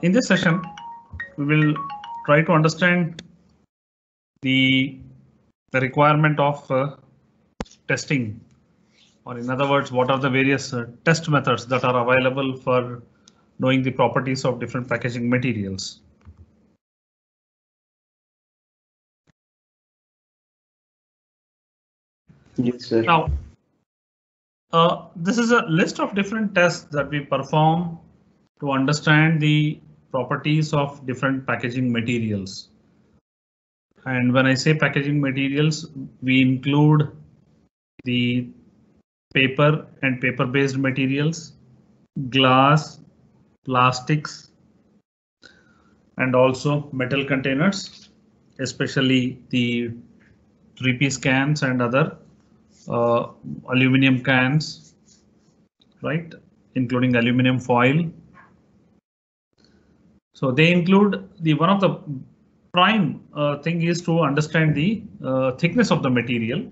In this session, we will try to understand the requirement of testing, or in other words, what are the various test methods that are available for knowing the properties of different packaging materials. Yes, sir. Now, this is a list of different tests that we perform to understand the properties of different packaging materials. And when I say packaging materials, we include the paper and paper-based materials, glass, plastics, and also metal containers, especially the 3-piece cans and other aluminum cans, right, including aluminum foil. So they include the one of the prime thing is to understand the thickness of the material.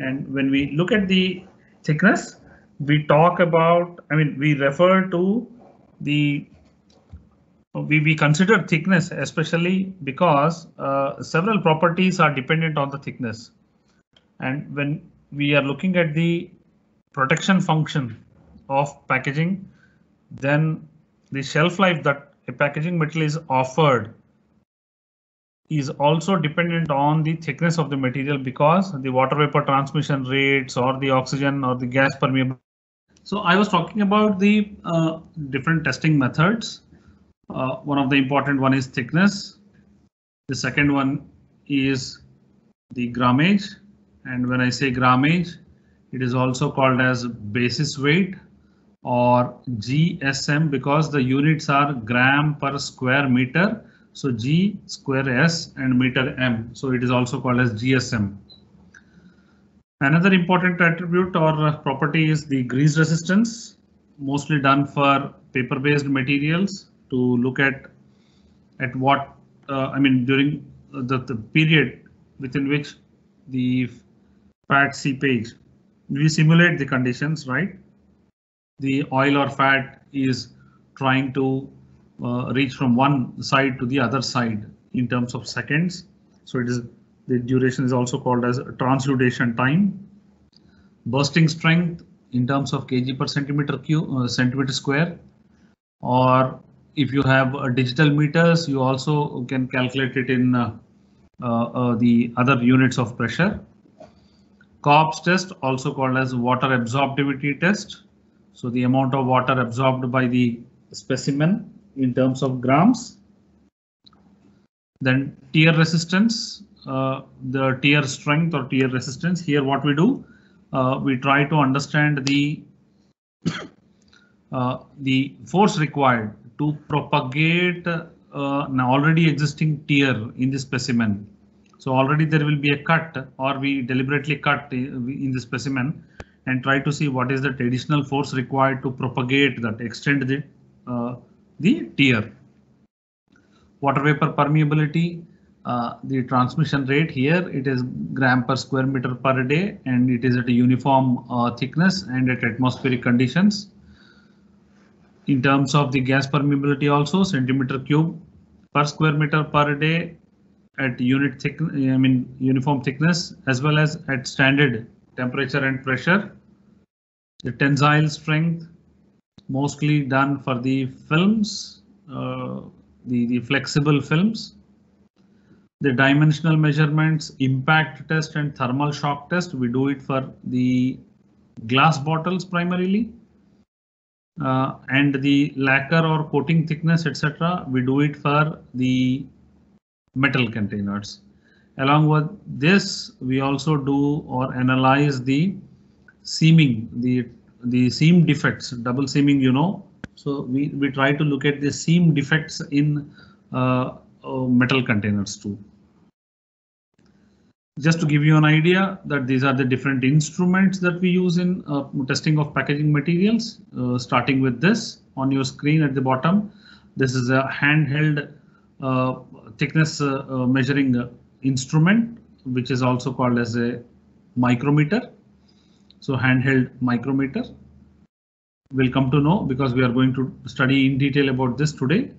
And when we look at the thickness, we talk about, we refer to the, we consider thickness especially because several properties are dependent on the thickness. And when we are looking at the protection function of packaging, then the shelf life that a packaging material is offered is also dependent on the thickness of the material, because the water vapor transmission rates or the oxygen or the gas permeability. So I was talking about the different testing methods. One of the important one is thickness. The second one is the grammage. And when I say grammage, it is also called as basis weight or GSM, because the units are gram per square meter. So G square S and meter M. So it is also called as GSM. Another important attribute or property is the grease resistance, mostly done for paper-based materials to look at what during the period within which the fat seepage, we simulate the conditions, right? The oil or fat is trying to reach from one side to the other side in terms of seconds. So it is, the duration is also called as transudation time. Bursting strength in terms of kg per centimeter square, or if you have digital meters, you also can calculate it in the other units of pressure. Cobb's test, also called as water absorptivity test. So the amount of water absorbed by the specimen in terms of grams. Then tear resistance, the tear strength or tear resistance. Here what we do, we try to understand the force required to propagate an already existing tear in the specimen. So already there will be a cut, or we deliberately cut in the specimen and try to see what is the additional force required to propagate that, extend the tear. Water vapor permeability, the transmission rate here, it is gram per square meter per day, and it is at a uniform thickness and at atmospheric conditions. In terms of the gas permeability also, centimeter cube per square meter per day at uniform thickness, as well as at standard temperature and pressure. The tensile strength, mostly done for the films, the flexible films. The dimensional measurements, impact test and thermal shock test, we do it for the glass bottles primarily. And the lacquer or coating thickness, etc., we do it for the metal containers. Along with this, we also do or analyze the seaming, the seam defects, double seaming, you know. So we try to look at the seam defects in metal containers too. Just to give you an idea that these are the different instruments that we use in testing of packaging materials, starting with this on your screen at the bottom. This is a handheld thickness measuring instrument, which is also called as a micrometer. So handheld micrometer. will come to know because we are going to study in detail about this today.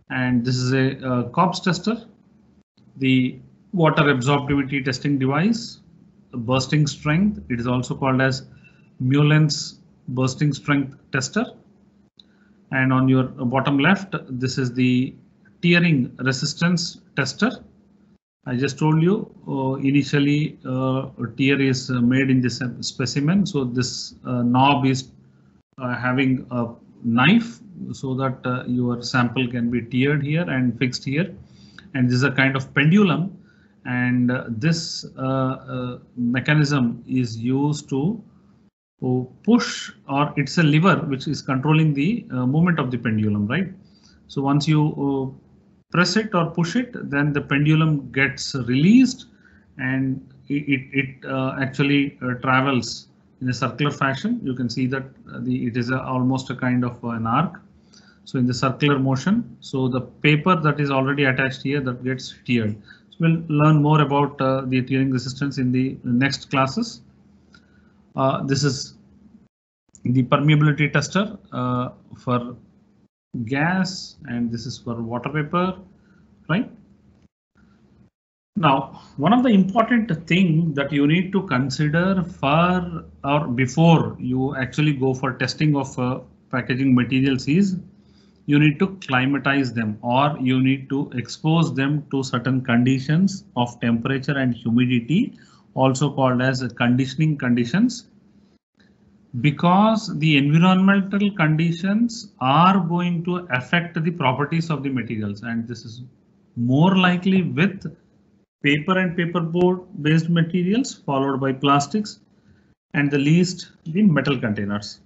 And this is a COPS tester, the water absorptivity testing device, bursting strength. It is also called as Mullen's bursting strength tester. And on your bottom left, this is the tearing resistance tester. I just told you initially tear is made in this specimen. So this knob is having a knife so that your sample can be teared here and fixed here. And this is a kind of pendulum, and this mechanism is used to push, or it's a lever which is controlling the movement of the pendulum, right? So once you press it or push it, then the pendulum gets released and it actually travels in a circular fashion. You can see that it is almost a kind of an arc. So in the circular motion, so the paper that is already attached here that gets teared. So we'll learn more about the tearing resistance in the next classes. This is the permeability tester for gas, and this is for water vapor, right? Now, one of the important thing that you need to consider for or before you actually go for testing of packaging materials is you need to climatize them, or you need to expose them to certain conditions of temperature and humidity, also called as conditioning conditions, because the environmental conditions are going to affect the properties of the materials, and this is more likely with paper and paperboard based materials, followed by plastics, and the least the metal containers.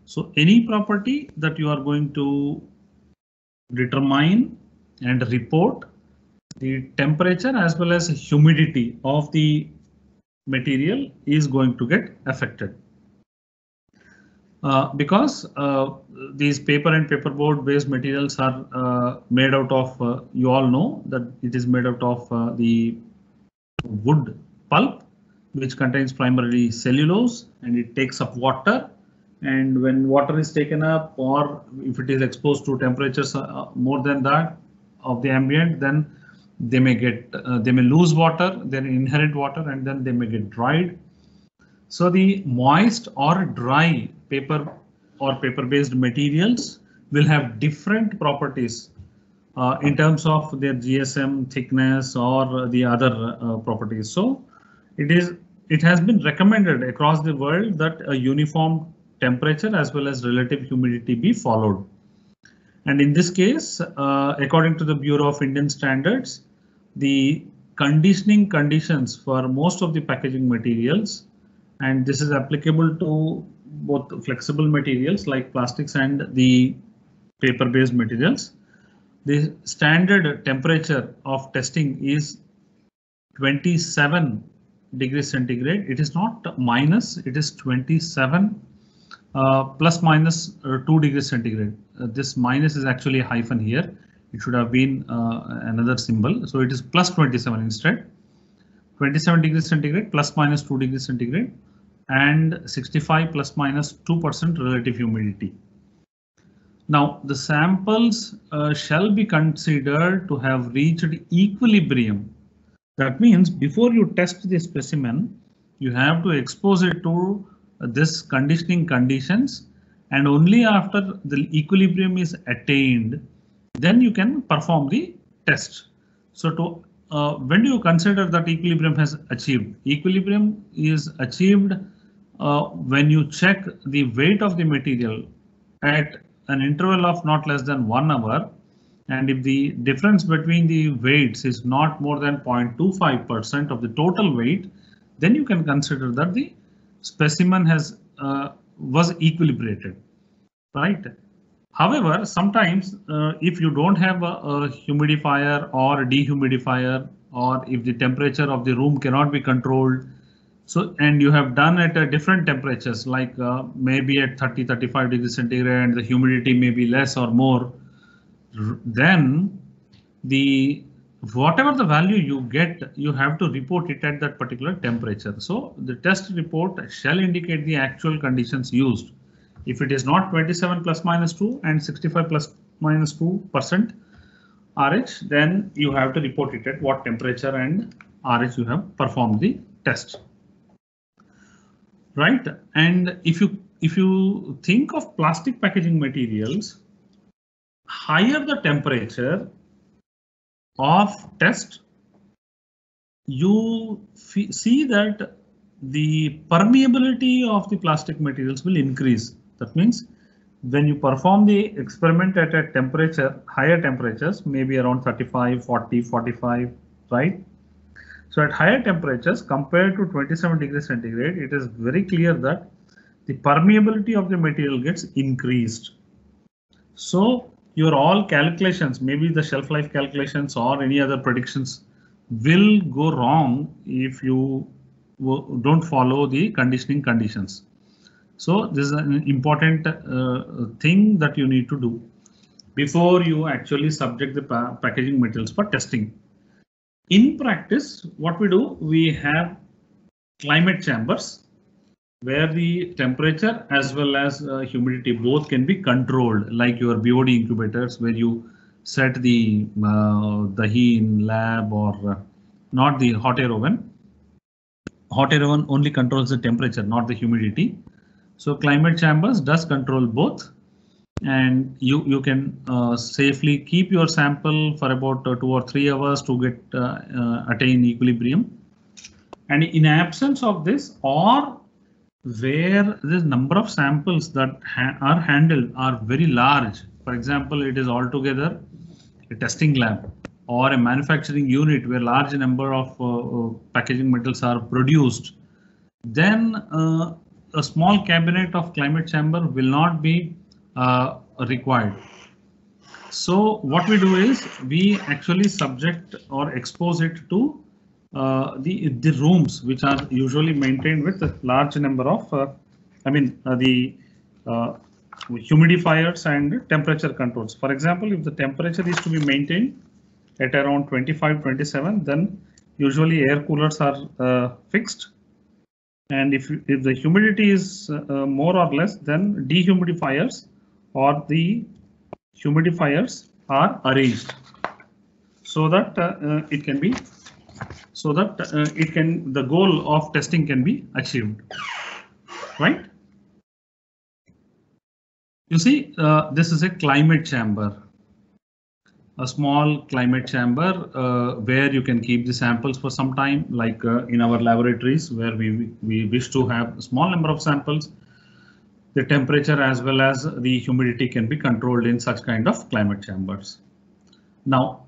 So any property that you are going to determine and report, the temperature as well as humidity of the material is going to get affected. Because these paper and paperboard based materials are made out of, you all know that it is made out of the wood pulp, which contains primarily cellulose, and it takes up water. And when water is taken up, or if it is exposed to temperatures more than that of the ambient, then they may lose water, their inherent water, and then they may get dried. So the moist or dry paper or paper-based materials will have different properties in terms of their GSM thickness or the other properties. So it has been recommended across the world that a uniform temperature as well as relative humidity be followed. And in this case, according to the Bureau of Indian Standards, the conditioning conditions for most of the packaging materials, and this is applicable to both flexible materials like plastics and the paper-based materials. The standard temperature of testing is 27 degrees centigrade. It is not minus, it is 27 plus minus 2 degrees centigrade. This minus is actually a hyphen here. It should have been another symbol. So it is plus 27 instead. 27 degrees centigrade plus minus 2 degrees centigrade, and 65 plus minus 2% relative humidity. Now the samples shall be considered to have reached equilibrium. That means before you test the specimen, you have to expose it to this conditioning conditions, and only after the equilibrium is attained, then you can perform the test. So when do you consider that equilibrium has achieved? Equilibrium is achieved when you check the weight of the material at an interval of not less than 1 hour, and if the difference between the weights is not more than 0.25% of the total weight, then you can consider that the specimen was equilibrated, right? However, sometimes if you don't have a humidifier or a dehumidifier, or if the temperature of the room cannot be controlled, so and you have done at different temperatures, like maybe at 30-35 degrees centigrade, and the humidity may be less or more, then whatever the value you get, you have to report it at that particular temperature. So the test report shall indicate the actual conditions used. If it is not 27 plus minus 2 and 65 plus minus 2% RH, then you have to report it at what temperature and RH you have performed the test. Right, and if you think of plastic packaging materials, higher the temperature of test, you see that the permeability of the plastic materials will increase. That means when you perform the experiment at a temperature, higher temperatures, maybe around 35, 40, 45, right? So at higher temperatures compared to 27 degrees centigrade, it is very clear that the permeability of the material gets increased. So your all calculations, maybe the shelf life calculations or any other predictions, will go wrong if you don't follow the conditioning conditions. So this is an important thing that you need to do before you actually subject the packaging materials for testing. In practice, what we do, we have climate chambers where the temperature as well as humidity both can be controlled, like your BOD incubators, where you set the heat in lab, or not the hot air oven. Hot air oven only controls the temperature, not the humidity. So climate chambers does control both, and you can safely keep your sample for about 2 or 3 hours to get attain equilibrium. And in absence of this, or where the number of samples that are handled are very large, for example, it is altogether a testing lab or a manufacturing unit where large number of packaging metals are produced, then a small cabinet of climate chamber will not be required. So what we do is we actually subject or expose it to the rooms which are usually maintained with a large number of the humidifiers and temperature controls. For example, if the temperature is to be maintained at around 25-27, then usually air coolers are fixed, and if the humidity is more or less, then dehumidifiers or the humidifiers are arranged so that the goal of testing can be achieved, right? You see, this is a climate chamber, a small climate chamber where you can keep the samples for some time, like in our laboratories where we wish to have a small number of samples. The temperature as well as the humidity can be controlled in such kind of climate chambers. Now,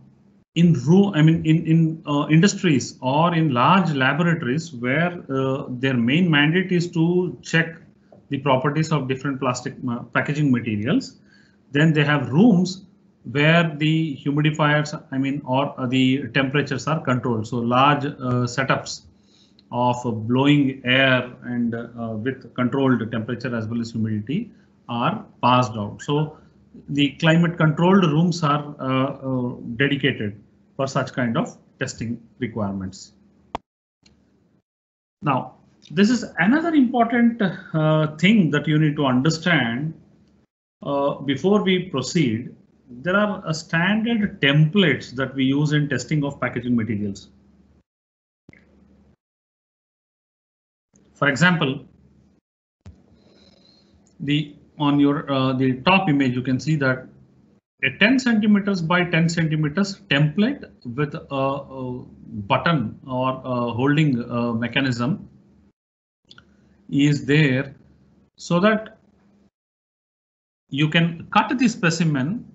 in industries or in large laboratories where their main mandate is to check the properties of different plastic packaging materials, then they have rooms where the humidifiers, or the temperatures are controlled. So large setups of blowing air and with controlled temperature as well as humidity are passed out. So the climate controlled rooms are dedicated for such kind of testing requirements. Now, this is another important thing that you need to understand before we proceed. There are standard templates that we use in testing of packaging materials. For example, on the top image, you can see that a 10 centimeters by 10 centimeters template with a button or a holding mechanism is there, so that you can cut the specimen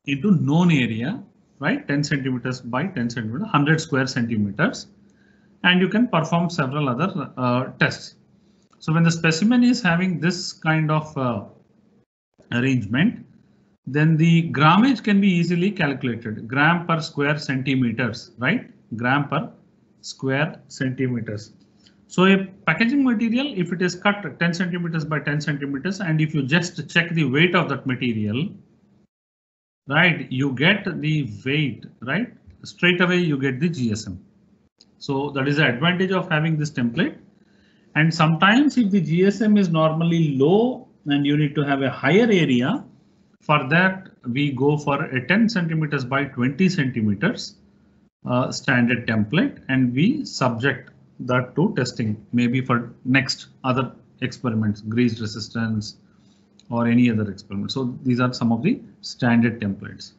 into known area, right? 10 centimeters by 10 centimeters, 100 square centimeters, and you can perform several other tests. So when the specimen is having this kind of arrangement, then the grammage can be easily calculated. Gram per square centimeters, right? Gram per square centimeters. So a packaging material, if it is cut 10 centimeters by 10 centimeters, and if you just check the weight of that material, right, you get the weight, right? Straight away you get the GSM. So that is the advantage of having this template. And sometimes if the GSM is normally low, and you need to have a higher area. For that, we go for a 10 centimeters by 20 centimeters standard template, and we subject that to testing, maybe for next other experiments, grease resistance or any other experiment. So these are some of the standard templates.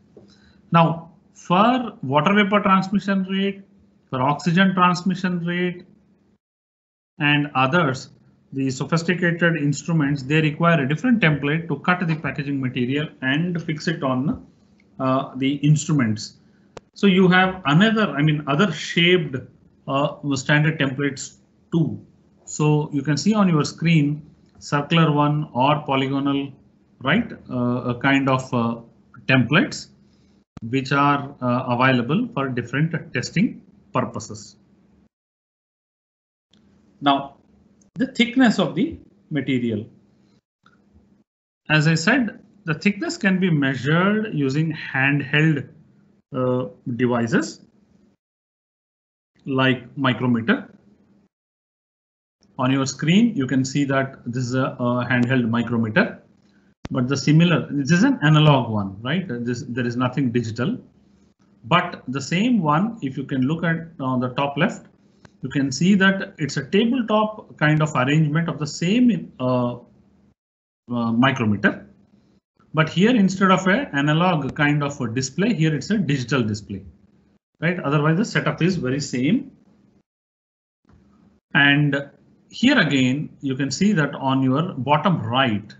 Now, for water vapor transmission rate, for oxygen transmission rate, and others, the sophisticated instruments, they require a different template to cut the packaging material and fix it on the instruments. So you have another, other shaped standard templates too. So you can see on your screen, circular one or polygonal, right? A kind of templates which are available for different testing purposes. Now, the thickness of the material. As I said, the thickness can be measured using handheld devices like micrometer. On your screen, you can see that this is a handheld micrometer, but this is an analog one, right? There is nothing digital, but the same one, if you can look at on the top left, you can see that it's a tabletop kind of arrangement of the same micrometer. But here, instead of an analog kind of a display, here it's a digital display, right? Otherwise, the setup is very same. And here again, you can see that on your bottom right,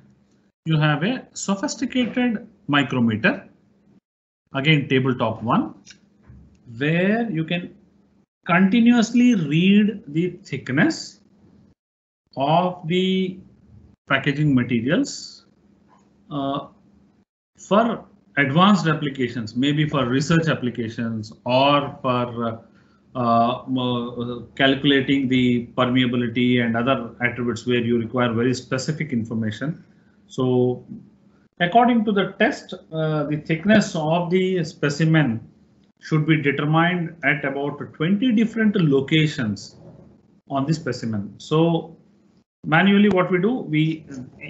you have a sophisticated micrometer, again tabletop one, where you can continuously read the thickness of the packaging materials for advanced applications, maybe for research applications or for calculating the permeability and other attributes where you require very specific information. So according to the test, the thickness of the specimen should be determined at about 20 different locations on the specimen. So manually, what we do,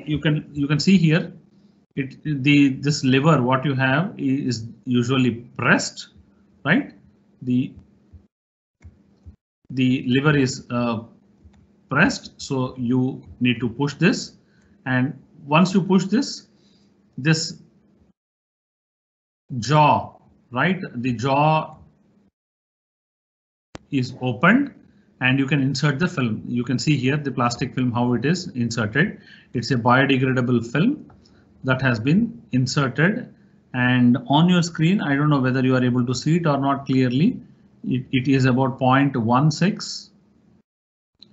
you can see here, this lever what you have is usually pressed, right? The lever is pressed, so you need to push this, and once you push this jaw, right? The jaw is opened and you can insert the film. You can see here the plastic film, how it is inserted. It's a biodegradable film that has been inserted, and on your screen, I don't know whether you are able to see it or not clearly. It is about 0.16,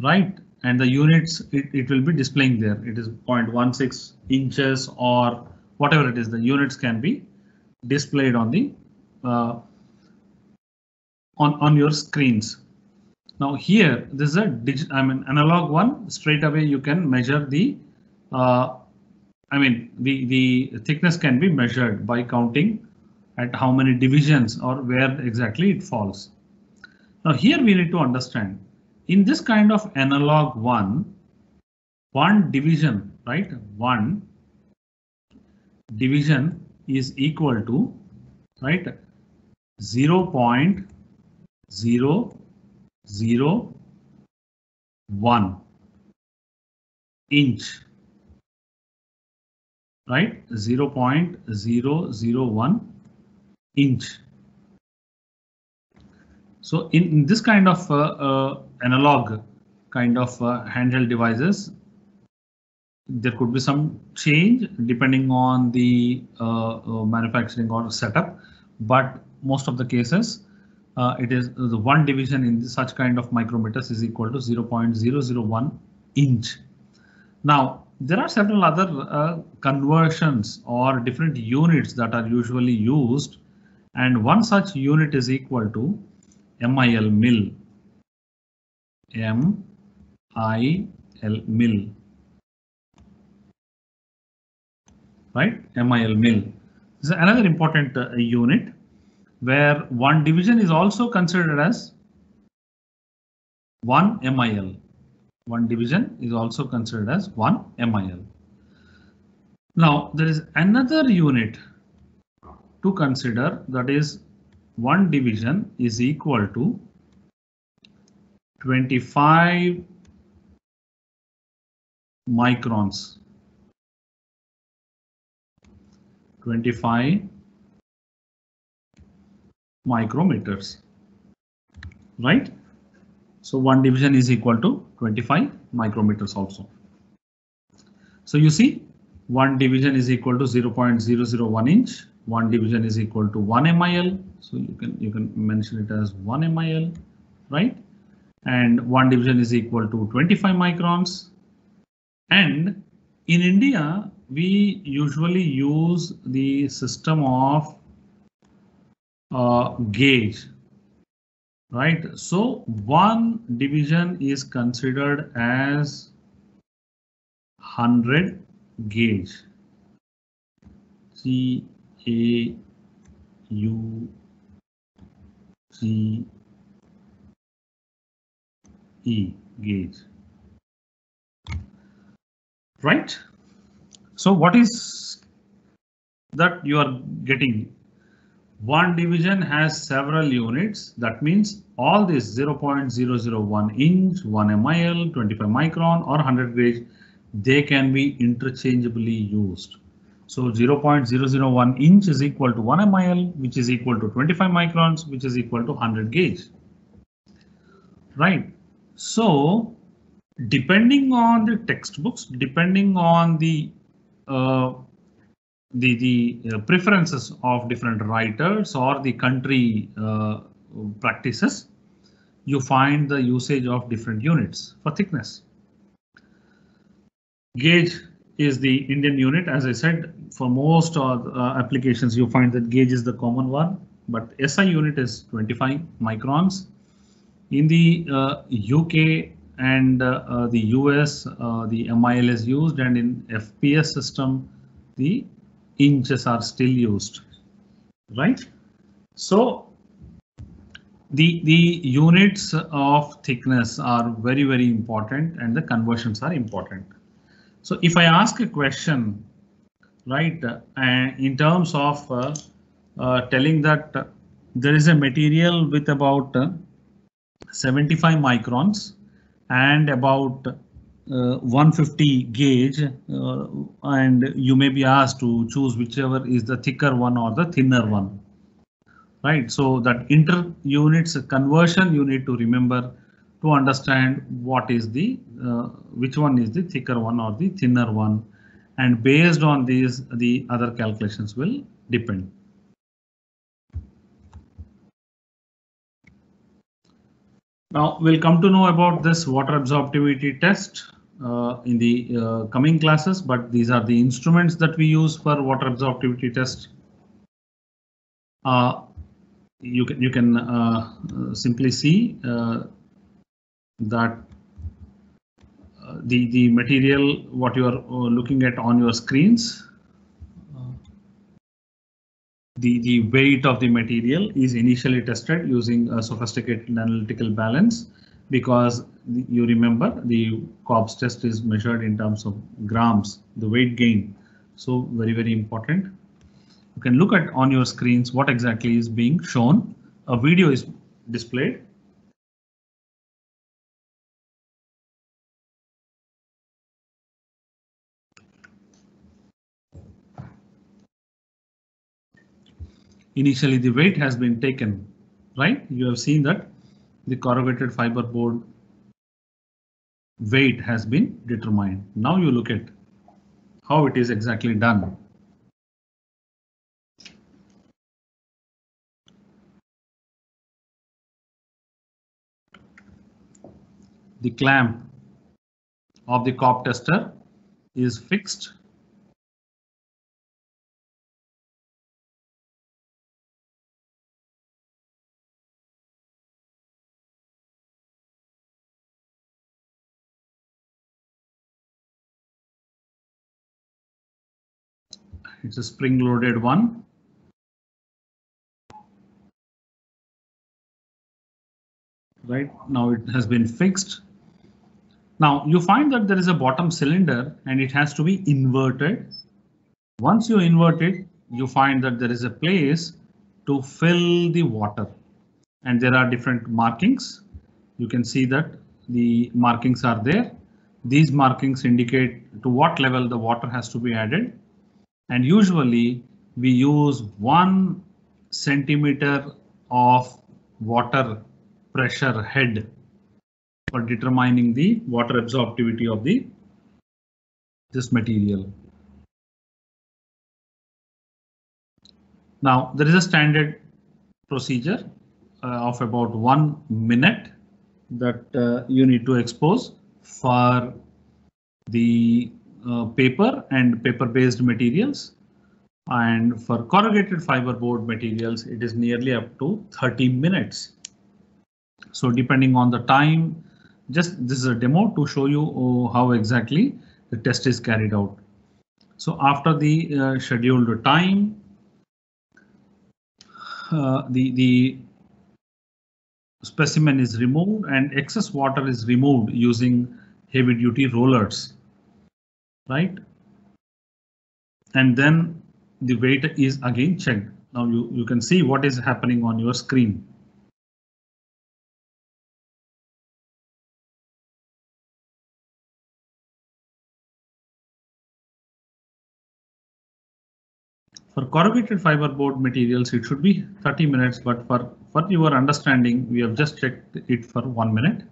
right? And the units, it will be displaying there. It is 0.16 inches or whatever it is. The units can be displayed on the on your screens. Now here, this is a analog one. Straight away you can measure the the thickness can be measured by counting at how many divisions or where exactly it falls. Now here we need to understand, in this kind of analog one division, right? One division is equal to, right, 0.001 inch, right? 0.001 inch. So in this kind of analog kind of handheld devices, there could be some change depending on the manufacturing or setup, but most of the cases it is the one division in such kind of micrometers is equal to 0.001 inch. Now there are several other conversions or different units that are usually used, and one such unit is equal to MIL, mil. MIL, right? MIL, mil. This is another important unit where one division is also considered as 1 MIL. One division is also considered as 1 MIL. Now there is another unit to consider, that is 1 division is equal to 25 microns. 25 micrometers, right? So 1 division is equal to 25 micrometers also. So you see 1 division is equal to 0.001 inch. 1 division is equal to 1 mil. So you can mention it as 1 mil, right? And 1 division is equal to 25 microns. And in India, we usually use the system of gauge, right? So 1 division is considered as 100 gauge. GAUGE, gauge, right? So what is that you are getting? 1 division has several units. That means all these 0.001 inch, 1 mil, 25 micron or 100 gauge, they can be interchangeably used. So 0.001 inch is equal to 1 mil, which is equal to 25 microns, which is equal to 100 gauge. Right. So depending on the textbooks, depending on the preferences of different writers or the country practices, you find the usage of different units for thickness. Gauge is the Indian unit. As I said, for most applications, you find that gauge is the common one, but SI unit is 25 microns. In the UK and the US, the MIL is used, and in FPS system, the inches are still used, right? So the units of thickness are very, very important, and the conversions are important. So if I ask a question, right, in terms of telling that there is a material with about 75 microns and about 150 gauge, and you may be asked to choose whichever is the thicker one or the thinner one, right? So that inter units conversion you need to remember to understand what is the which one is the thicker one or the thinner one, and based on these the other calculations will depend. Now we'll come to know about this water absorptivity test in the coming classes, but these are the instruments that we use for water absorptivity test. You can simply see that the material what you are looking at on your screens, the weight of the material is initially tested using a sophisticated analytical balance, because you remember the Cobb's test is measured in terms of grams, the weight gain. So very, very important. You can look at on your screens what exactly is being shown. A video is displayed. Initially the weight has been taken, right? You have seen that the corrugated fiber board weight has been determined. Now you look at how it is exactly done. The clamp of the Cobb tester is fixed. It's a spring loaded one. Right now it has been fixed. Now you find that there is a bottom cylinder and it has to be inverted. Once you invert it, you find that there is a place to fill the water, and there are different markings. You can see that the markings are there. These markings indicate to what level the water has to be added, and usually we use 1 centimeter of water pressure head for determining the water absorptivity of this material. Now there is a standard procedure of about 1 minute that you need to expose for the paper and paper-based materials, and for corrugated fiber board materials it is nearly up to 30 minutes. So depending on the time, just this is a demo to show you how exactly the test is carried out. So after the scheduled time, the specimen is removed and excess water is removed using heavy duty rollers, right? And then the weight is again checked. Now you can see what is happening on your screen. For corrugated fiber board materials, it should be 30 minutes, but for your understanding, we have just checked it for 1 minute.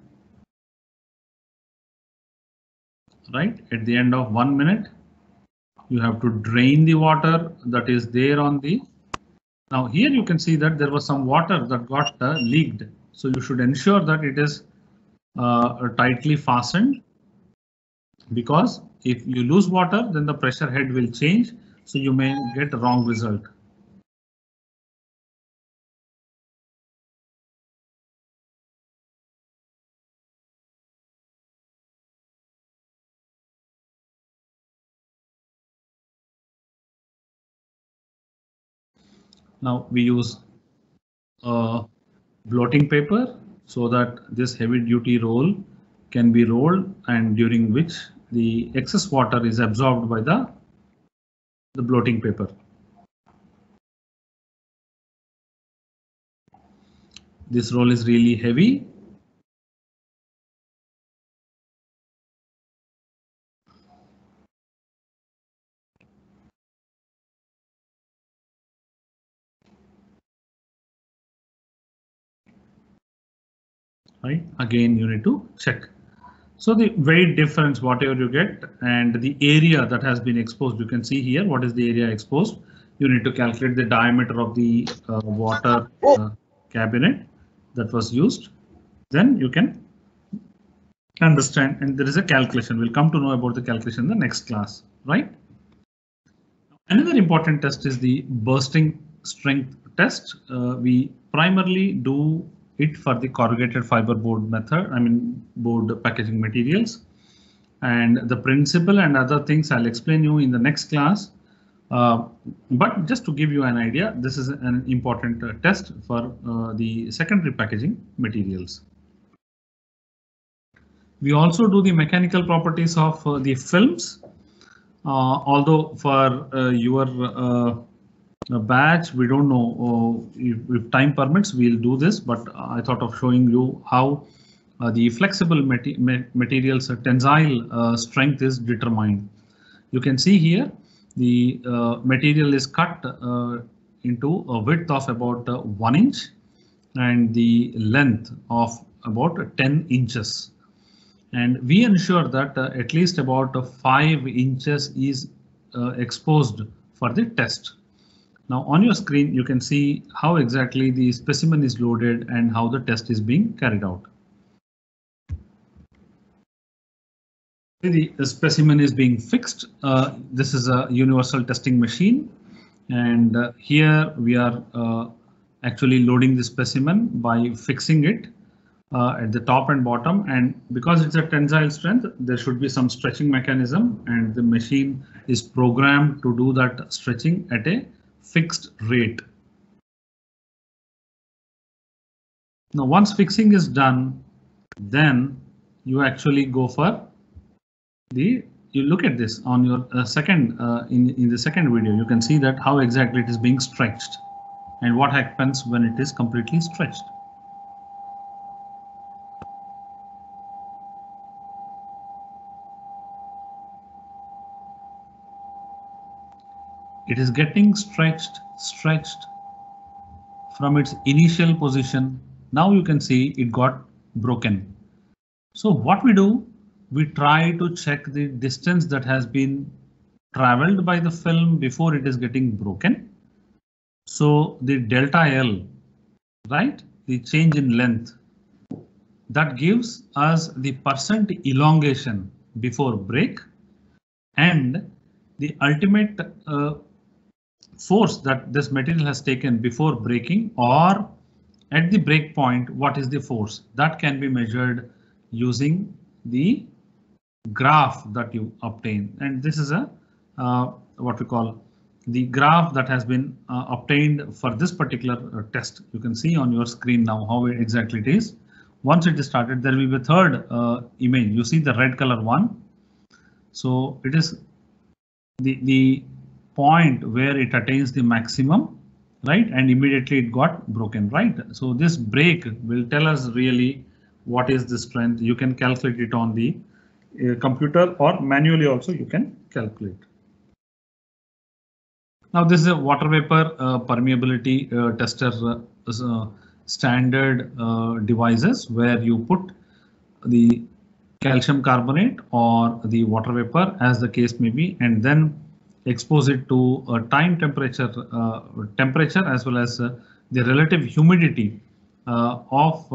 Right, at the end of 1 minute, you have to drain the water that is there on the. Now here you can see that there was some water that got leaked. So you should ensure that it is tightly fastened, because if you lose water, then the pressure head will change. So you may get a wrong result. Now we use blotting paper so that this heavy duty roll can be rolled, and during which the excess water is absorbed by the blotting paper. This roll is really heavy. Right, again you need to check. So the weight difference, whatever you get, and the area that has been exposed, you can see here what is the area exposed. You need to calculate the diameter of the water cabinet that was used. Then you can understand, and there is a calculation. We'll come to know about the calculation in the next class, right? Another important test is the bursting strength test. We primarily do it for the corrugated fiber board method, board packaging materials. And the principle and other things I'll explain you in the next class. But just to give you an idea, this is an important test for the secondary packaging materials. We also do the mechanical properties of the films. Although for your batch, we don't know if time permits, we'll do this, but I thought of showing you how the flexible materials tensile strength is determined. You can see here the material is cut into a width of about 1 inch and the length of about 10 inches. And we ensure that at least about 5 inches is exposed for the test. Now on your screen, you can see how exactly the specimen is loaded and how the test is being carried out. The specimen is being fixed. This is a universal testing machine, and here we are actually loading the specimen by fixing it at the top and bottom, and because it's a tensile strength, there should be some stretching mechanism, and the machine is programmed to do that stretching at a fixed rate. Now once fixing is done, then you actually go for the you look at this on your second in the second video, you can see that how exactly it is being stretched and what happens when it is completely stretched. It is getting stretched from its initial position. Now you can see it got broken. So what we do, we try to check the distance that has been traveled by the film before it is getting broken. So the delta L, right, the change in length, that gives us the percent elongation before break, and the ultimate force that this material has taken before breaking, or at the break point, what is the force that can be measured using the graph that you obtain. And this is a what we call the graph that has been obtained for this particular test. You can see on your screen now how exactly it is. Once it is started, there will be a third image. You see the red color one. So it is the point where it attains the maximum, right? And immediately it got broken, right? So this break will tell us really what is the strength. You can calculate it on the computer, or manually also you can calculate. Now this is a water vapor permeability tester standard devices where you put the calcium carbonate or the water vapor, as the case may be, and then expose it to a time temperature as well as the relative humidity of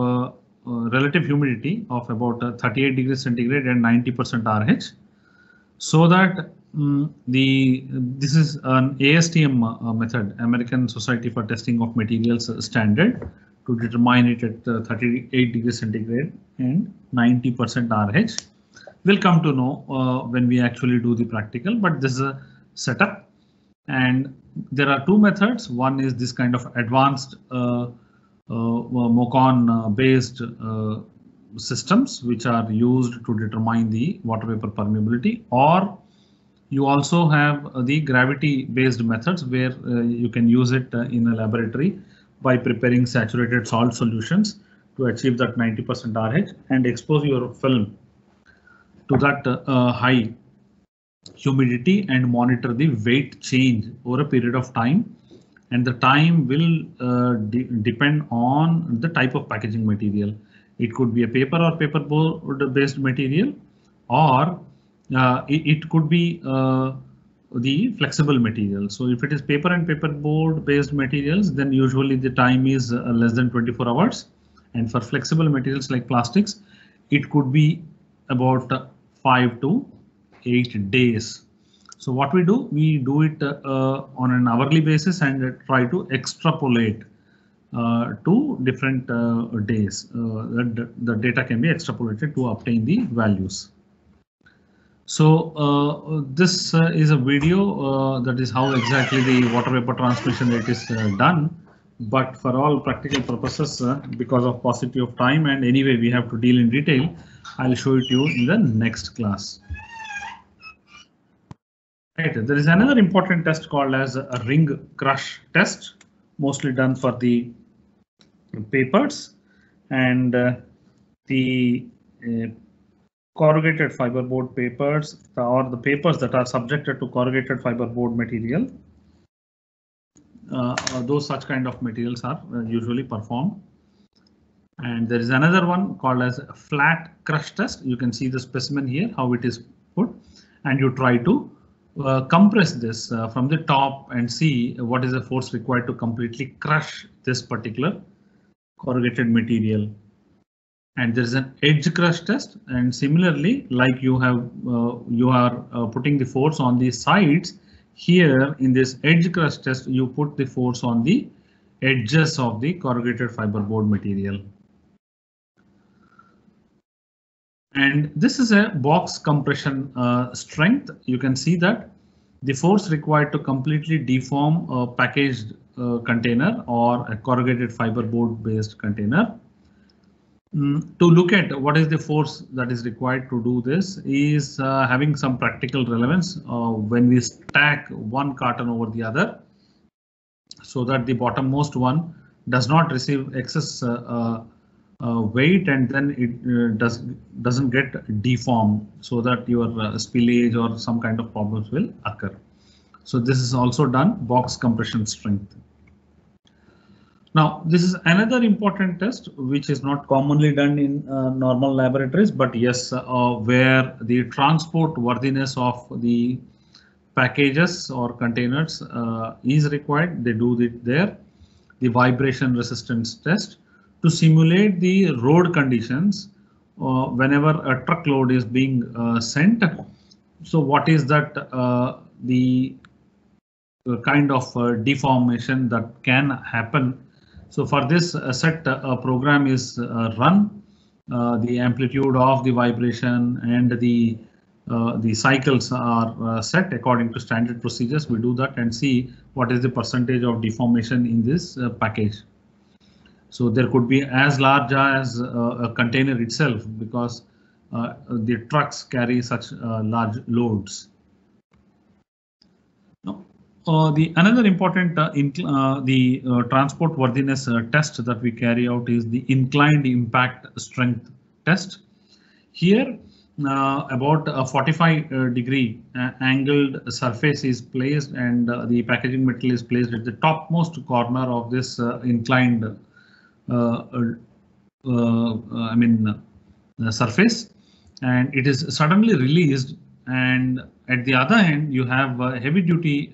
about 38 degrees centigrade and 90% RH, so that this is an ASTM method, American Society for Testing of Materials standard, to determine it at 38 degrees centigrade and 90% RH. We'll come to know when we actually do the practical, but this is a setup. And there are two methods. One is this kind of advanced MOCON based systems which are used to determine the water vapor permeability, or you also have the gravity based methods where you can use it in a laboratory by preparing saturated salt solutions to achieve that 90% RH and expose your film to that high humidity and monitor the weight change over a period of time. And the time will depend on the type of packaging material. It could be a paper or paperboard based material, or it could be the flexible material. So if it is paper and paperboard based materials, then usually the time is less than 24 hours. And for flexible materials like plastics, it could be about 5 to 8 days. So what we do it on an hourly basis and try to extrapolate to different days. The data can be extrapolated to obtain the values. So this is a video that is how exactly the water vapor transmission rate is done. But for all practical purposes, because of paucity of time and anyway we have to deal in detail, I'll show it to you in the next class. Right, there is another important test called as a ring crush test, mostly done for the papers and the corrugated fiberboard papers, or the papers that are subjected to corrugated fiberboard material. Those such kind of materials are usually performed. And there is another one called as a flat crush test. You can see the specimen here, how it is put, and you try to compress this from the top and see what is the force required to completely crush this particular corrugated material. And there is an edge crush test, and similarly, like you are putting the force on the sides. Here in this edge crush test, you put the force on the edges of the corrugated fiberboard material. And this is a box compression strength. You can see that the force required to completely deform a packaged container or a corrugated fiberboard based container To look at what is the force that is required to do this is having some practical relevance when we stack one carton over the other, so that the bottommost one does not receive excess weight, and then it doesn't get deformed, so that your spillage or some kind of problems will occur. So this is also done box compression strength. Now, this is another important test which is not commonly done in normal laboratories, but yes, where the transport worthiness of the packages or containers is required. They do it there. The vibration resistance test to simulate the road conditions whenever a truckload is being sent. So what is that the kind of deformation that can happen? So for this set program is run. The amplitude of the vibration and the cycles are set according to standard procedures. We do that and see what is the percentage of deformation in this package. So there could be as large as a container itself, because the trucks carry such large loads. The another important transport worthiness test that we carry out is the inclined impact strength test. Here, about a 45-degree angled surface is placed, and the packaging material is placed at the topmost corner of this inclined surface, and it is suddenly released, and at the other end you have a heavy duty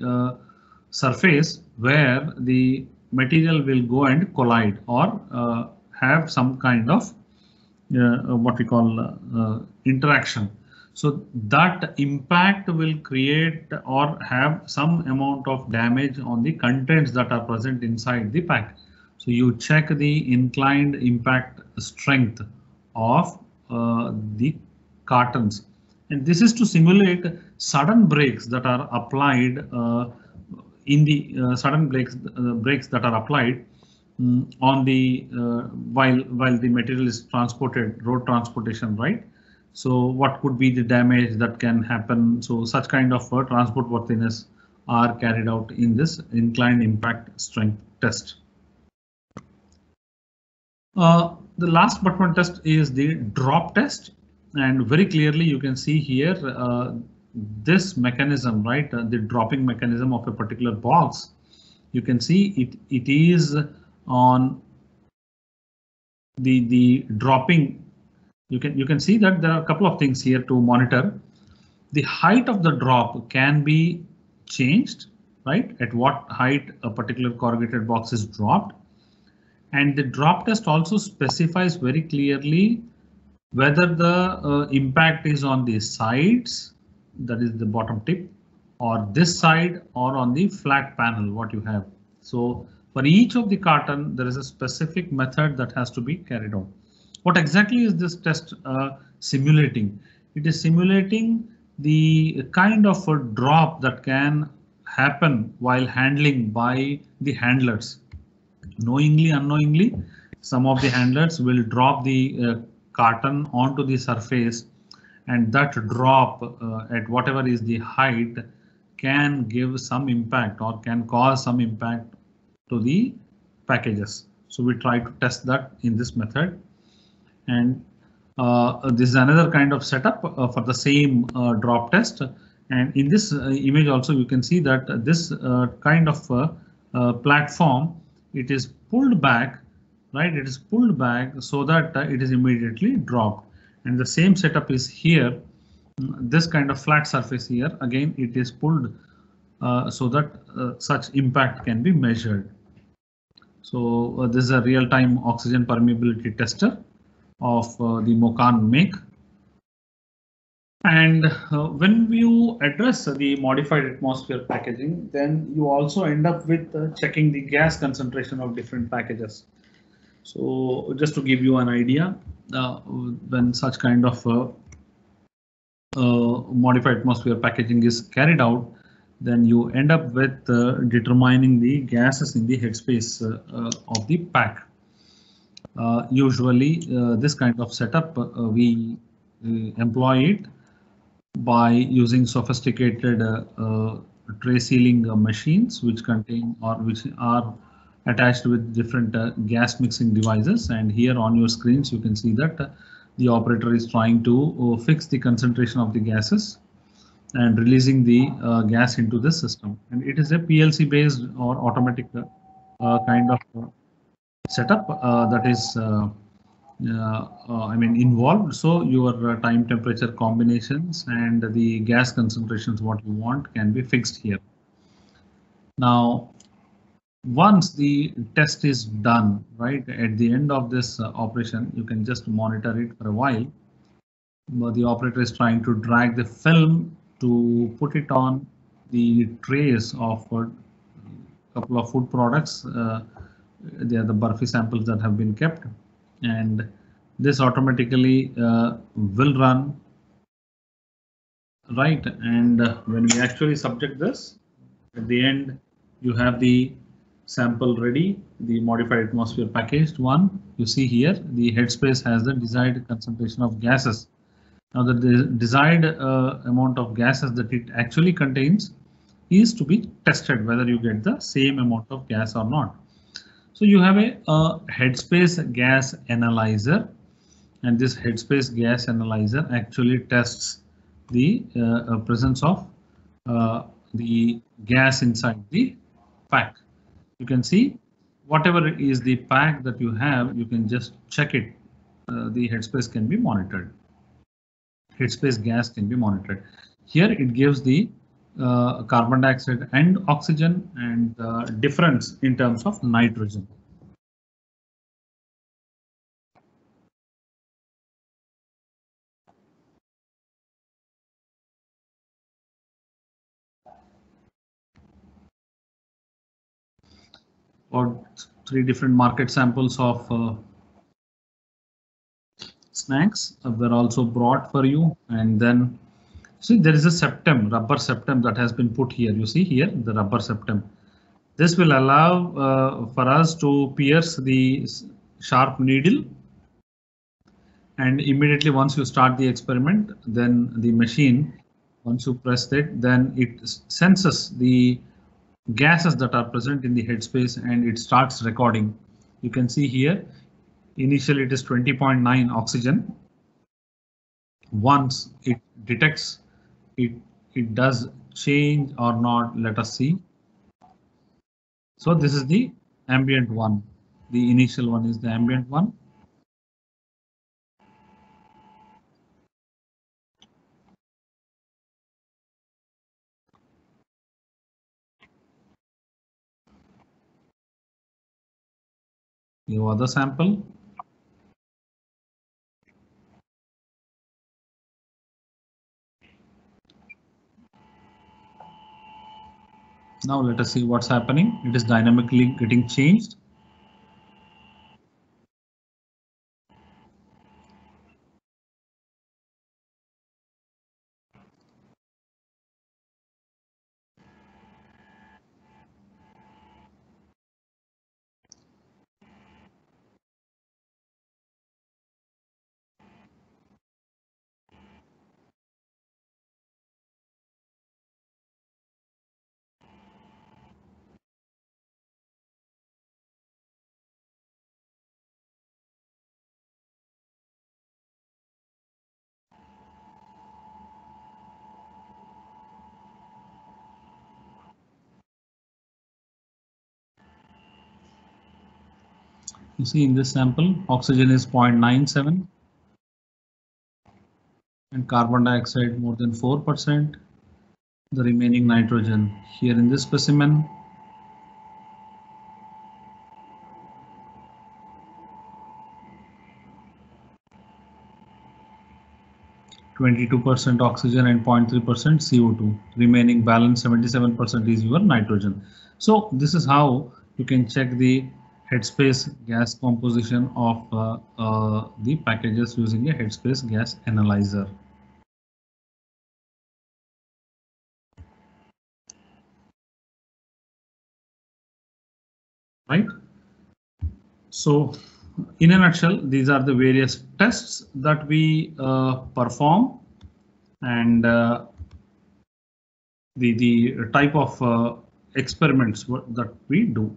surface where the material will go and collide or have some kind of what we call interaction. So that impact will create or have some amount of damage on the contents that are present inside the pack. So you check the inclined impact strength of the cartons, and this is to simulate sudden brakes that are applied in the sudden brakes that are applied on the while the material is transported, road transportation, right? So what could be the damage that can happen? So such kind of transport worthiness are carried out in this inclined impact strength test. The last but one test is the drop test, and very clearly you can see here this mechanism, right? The dropping mechanism of a particular box. You can see it is on the dropping. You can see that there are a couple of things here to monitor. The height of the drop can be changed, right? At what height a particular corrugated box is dropped. And the drop test also specifies very clearly whether the impact is on the sides, that is the bottom tip, or this side, or on the flat panel, what you have. So for each of the carton, there is a specific method that has to be carried out. What exactly is this test simulating? It is simulating the kind of a drop that can happen while handling by the handlers. Knowingly, unknowingly, some of the handlers will drop the carton onto the surface, and that drop at whatever is the height can give some impact or can cause some impact to the packages. So we try to test that in this method, and this is another kind of setup for the same drop test. And in this image also you can see that this kind of platform, it is pulled back, right? It is pulled back so that it is immediately dropped. And the same setup is here. This kind of flat surface here, again, it is pulled so that such impact can be measured. So this is a real-time oxygen permeability tester of the Mokan make. And when you address the modified atmosphere packaging, then you also end up with checking the gas concentration of different packages. So just to give you an idea, when such kind of modified atmosphere packaging is carried out, then you end up with determining the gases in the headspace of the pack. Usually, this kind of setup we employ it by using sophisticated tray sealing machines which contain or which are attached with different gas mixing devices. And here on your screens you can see that the operator is trying to fix the concentration of the gases and releasing the gas into the system. And it is a PLC based or automatic kind of setup that is I mean involved. So your time temperature combinations and the gas concentrations what you want can be fixed here. Now, once the test is done, right, at the end of this operation, you can just monitor it for a while. But the operator is trying to drag the film to put it on the trays of a couple of food products. They are the Burfi samples that have been kept, and this automatically will run, right. And when we actually subject this, at the end you have the sample ready, the modified atmosphere packaged one. You see here the headspace has the desired concentration of gases. Now the desired amount of gases that it actually contains is to be tested whether you get the same amount of gas or not. So you have a headspace gas analyzer, and this headspace gas analyzer actually tests the presence of the gas inside the pack. You can see whatever is the pack that you have, you can just check it. The headspace can be monitored. Headspace gas can be monitored. Here it gives the carbon dioxide and oxygen and difference in terms of nitrogen. Or 3 different market samples of snacks were also brought for you. And then see there is a septum, rubber septum that has been put here. You see here the rubber septum. This will allow for us to pierce the sharp needle, and immediately once you start the experiment, then the machine, once you press it, then it senses the gases that are present in the headspace and it starts recording. You can see here initially it is 20.9 oxygen. Once it detects it does change or not, let us see. So this is the ambient one. The initial one is the ambient one. Your other sample. Now let us see what's happening. It is dynamically getting changed. You see in this sample, oxygen is 0.97 and carbon dioxide more than 4%. The remaining nitrogen here in this specimen. (22% oxygen and 0.3% CO2). Remaining balance 77% is your nitrogen. So this is how you can check the headspace gas composition of the packages using a headspace gas analyzer. Right. So in a nutshell, these are the various tests that we perform, and the type of experiments that we do.